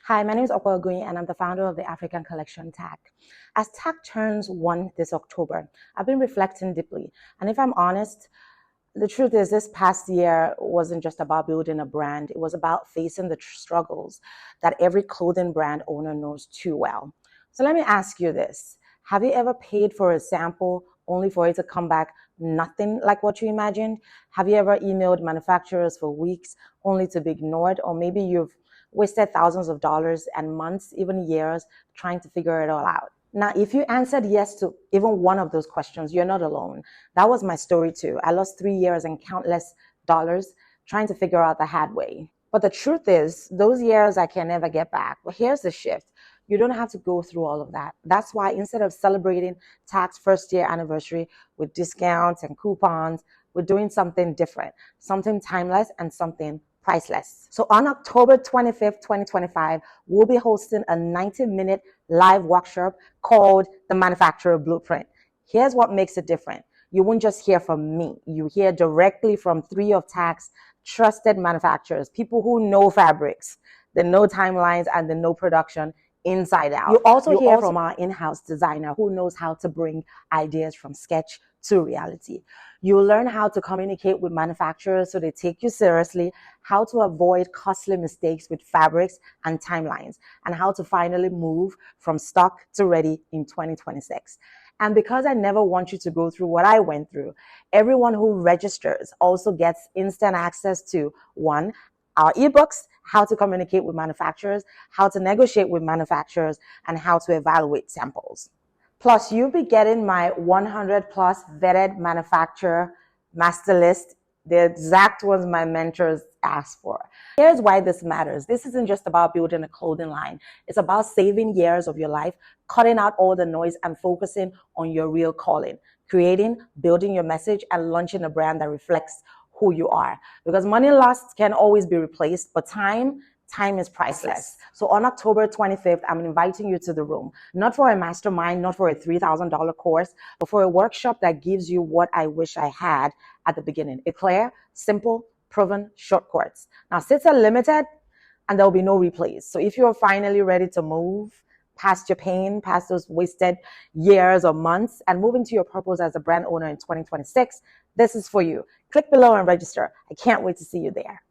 Hi, my name is Okwa and I'm the founder of the African Collection TAC. As TAC turns 1 this October, I've been reflecting deeply. And if I'm honest, the truth is this past year wasn't just about building a brand. It was about facing the struggles that every clothing brand owner knows too well. So let me ask you this. Have you ever paid for a sample only for it to come back nothing like what you imagined? Have you ever emailed manufacturers for weeks only to be ignored? Or maybe you've wasted thousands of dollars and months, even years, trying to figure it all out. Now, if you answered yes to even one of those questions, you're not alone. That was my story too. I lost 3 years and countless dollars trying to figure out the hard way. But the truth is, those years I can never get back. But here's the shift. You don't have to go through all of that. That's why instead of celebrating TAC's first year anniversary with discounts and coupons, we're doing something different, something timeless and something priceless. So on October 25th, 2025, we'll be hosting a 90-minute live workshop called The Manufacturer Blueprint. Here's what makes it different. You won't just hear from me. You hear directly from 3 of TAC's trusted manufacturers, people who know fabrics, they know timelines, and they know production inside out. You also hear from our in-house designer who knows how to bring ideas from sketch to reality. You'll learn how to communicate with manufacturers so they take you seriously, how to avoid costly mistakes with fabrics and timelines, and how to finally move from stock to ready in 2026. And because I never want you to go through what I went through, everyone who registers also gets instant access to one, our ebooks, how to communicate with manufacturers, how to negotiate with manufacturers, and how to evaluate samples. Plus, you'll be getting my 100 plus vetted manufacturer master list, the exact ones my mentors asked for. Here's why this matters. This isn't just about building a clothing line. It's about saving years of your life, cutting out all the noise and focusing on your real calling, creating, building your message, and launching a brand that reflects who you are. Because money lost can always be replaced, but time is priceless. So on October 25th, I'm inviting you to the room, not for a mastermind, not for a $3,000 course, but for a workshop that gives you what I wish I had at the beginning. A clear, simple, proven shortcuts. Now, seats are limited and there will be no replays. So if you're finally ready to move past your pain, past those wasted years or months, and move into your purpose as a brand owner in 2026, this is for you. Click below and register. I can't wait to see you there.